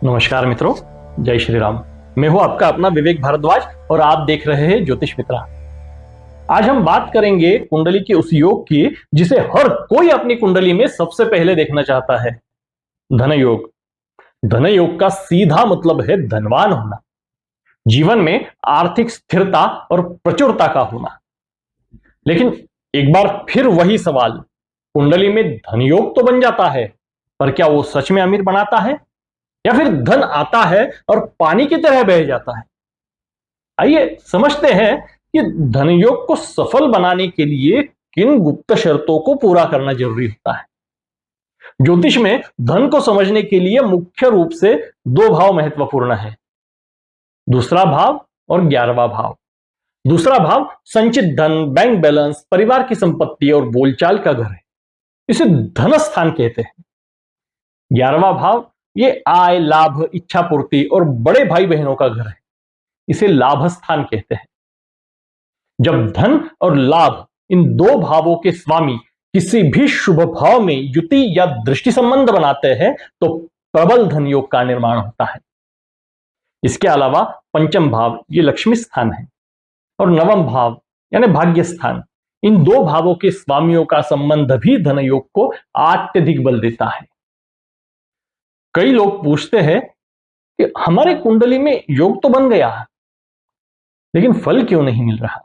नमस्कार मित्रों, जय श्री राम। मैं हूं आपका अपना विवेक भारद्वाज और आप देख रहे हैं ज्योतिष मित्रा। आज हम बात करेंगे कुंडली के उस योग की जिसे हर कोई अपनी कुंडली में सबसे पहले देखना चाहता है, धन योग। धन योग का सीधा मतलब है धनवान होना, जीवन में आर्थिक स्थिरता और प्रचुरता का होना। लेकिन एक बार फिर वही सवाल, कुंडली में धन योग तो बन जाता है, पर क्या वो सच में अमीर बनाता है या फिर धन आता है और पानी की तरह बह जाता है? आइए समझते हैं कि धन योग को सफल बनाने के लिए किन गुप्त शर्तों को पूरा करना जरूरी होता है। ज्योतिष में धन को समझने के लिए मुख्य रूप से दो भाव महत्वपूर्ण है, दूसरा भाव और 11वां भाव। दूसरा भाव संचित धन, बैंक बैलेंस, परिवार की संपत्ति और बोलचाल का घर है, इसे धन स्थान कहते हैं। 11वां भाव ये आय, लाभ, इच्छा पूर्ति और बड़े भाई बहनों का घर है, इसे लाभ स्थान कहते हैं। जब धन और लाभ इन दो भावों के स्वामी किसी भी शुभ भाव में युति या दृष्टि संबंध बनाते हैं तो प्रबल धन योग का निर्माण होता है। इसके अलावा पंचम भाव ये लक्ष्मी स्थान है और नवम भाव यानी भाग्य स्थान, इन दो भावों के स्वामियों का संबंध भी धन योग को अत्यधिक बल देता है। कई लोग पूछते हैं कि हमारे कुंडली में योग तो बन गया लेकिन फल क्यों नहीं मिल रहा?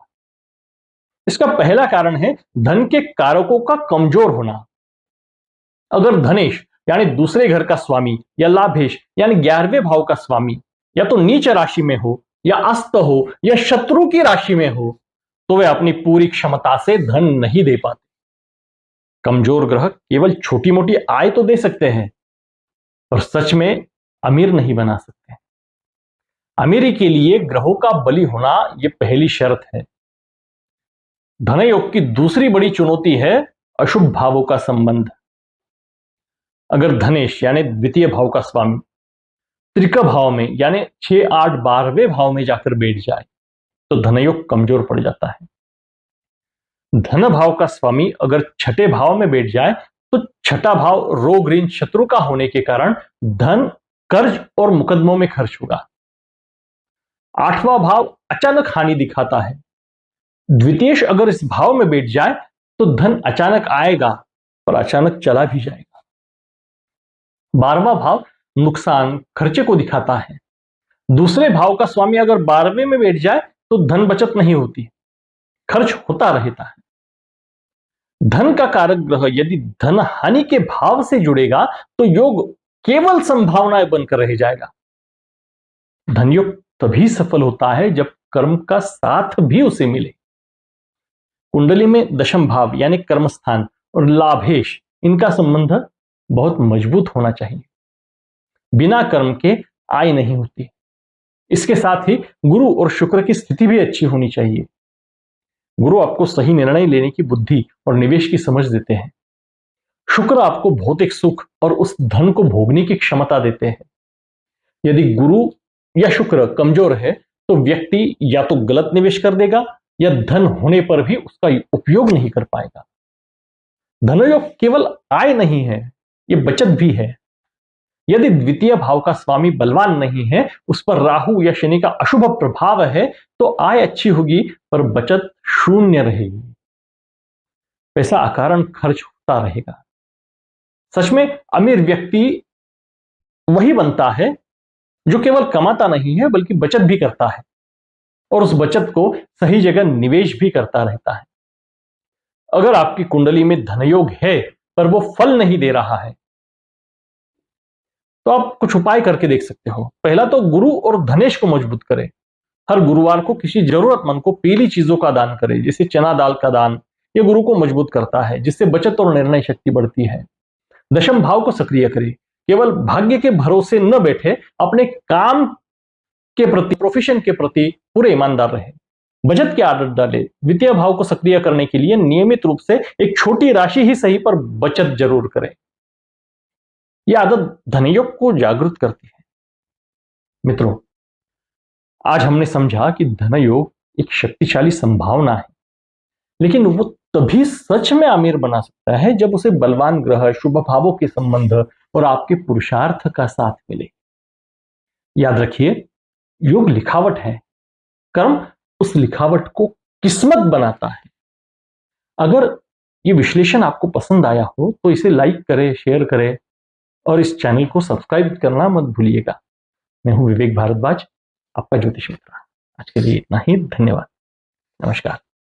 इसका पहला कारण है धन के कारकों का कमजोर होना। अगर धनेश यानी दूसरे घर का स्वामी या लाभेश यानी 11वें भाव का स्वामी या तो नीच राशि में हो या अस्त हो या शत्रु की राशि में हो तो वे अपनी पूरी क्षमता से धन नहीं दे पाते। कमजोर ग्रह केवल छोटी मोटी आय तो दे सकते हैं और सच में अमीर नहीं बना सकते। अमीरी के लिए ग्रहों का बली होना यह पहली शर्त है। धन योग की दूसरी बड़ी चुनौती है अशुभ भावों का संबंध। अगर धनेश यानी द्वितीय भाव का स्वामी त्रिक भाव में यानी 6, 8, 12वें भाव में जाकर बैठ जाए तो धन योग कमजोर पड़ जाता है। धन भाव का स्वामी अगर छठे भाव में बैठ जाए तो छठा भाव रोग, ऋण, शत्रु का होने के कारण धन, कर्ज और मुकदमों में खर्च होगा। 8वां भाव अचानक हानि दिखाता है। द्वितीयेश अगर इस भाव में बैठ जाए तो धन अचानक आएगा और अचानक चला भी जाएगा। 12वां भाव नुकसान, खर्चे को दिखाता है। दूसरे भाव का स्वामी अगर 12वें में बैठ जाए तो धन बचत नहीं होती, खर्च होता रहता है। धन का कारक ग्रह यदि धन हानि के भाव से जुड़ेगा तो योग केवल संभावनाएं बनकर रह जाएगा। धन योग तभी सफल होता है जब कर्म का साथ भी उसे मिले। कुंडली में दशम भाव यानी कर्म स्थान और लाभेश, इनका संबंध बहुत मजबूत होना चाहिए। बिना कर्म के आय नहीं होती। इसके साथ ही गुरु और शुक्र की स्थिति भी अच्छी होनी चाहिए। गुरु आपको सही निर्णय लेने की बुद्धि और निवेश की समझ देते हैं। शुक्र आपको भौतिक सुख और उस धन को भोगने की क्षमता देते हैं। यदि गुरु या शुक्र कमजोर है तो व्यक्ति या तो गलत निवेश कर देगा या धन होने पर भी उसका उपयोग नहीं कर पाएगा। धनयोग केवल आय नहीं है, यह बचत भी है। यदि द्वितीय भाव का स्वामी बलवान नहीं है, उस पर राहु या शनि का अशुभ प्रभाव है तो आय अच्छी होगी पर बचत शून्य रहेगी। पैसा अकारण खर्च होता रहेगा। सच में अमीर व्यक्ति वही बनता है जो केवल कमाता नहीं है बल्कि बचत भी करता है और उस बचत को सही जगह निवेश भी करता रहता है। अगर आपकी कुंडली में धनयोग है पर वो फल नहीं दे रहा है तो आप कुछ उपाय करके देख सकते हो। पहला तो गुरु और धनेश को मजबूत करें। हर गुरुवार को किसी जरूरतमंद को पीली चीजों का दान करें, जैसे चना दाल का दान। यह गुरु को मजबूत करता है जिससे बचत और निर्णय शक्ति बढ़ती है। दशम भाव को सक्रिय करें। केवल भाग्य के भरोसे न बैठे, अपने काम के प्रति, प्रोफेशन के प्रति पूरे ईमानदार रहे। बचत की आदत डालें। द्वितीय भाव को सक्रिय करने के लिए नियमित रूप से एक छोटी राशि ही सही पर बचत जरूर करें। यह आदत धनयोग को जागृत करती है। मित्रों, आज हमने समझा कि धनयोग एक शक्तिशाली संभावना है, लेकिन वो तभी सच में अमीर बना सकता है जब उसे बलवान ग्रह, शुभ भावों के संबंध और आपके पुरुषार्थ का साथ मिले। याद रखिए, योग लिखावट है, कर्म उस लिखावट को किस्मत बनाता है। अगर ये विश्लेषण आपको पसंद आया हो तो इसे लाइक करें, शेयर करें और इस चैनल को सब्सक्राइब करना मत भूलिएगा। मैं हूं विवेक भारद्वाज, आपका ज्योतिष मित्र। आज के लिए इतना ही। धन्यवाद। नमस्कार।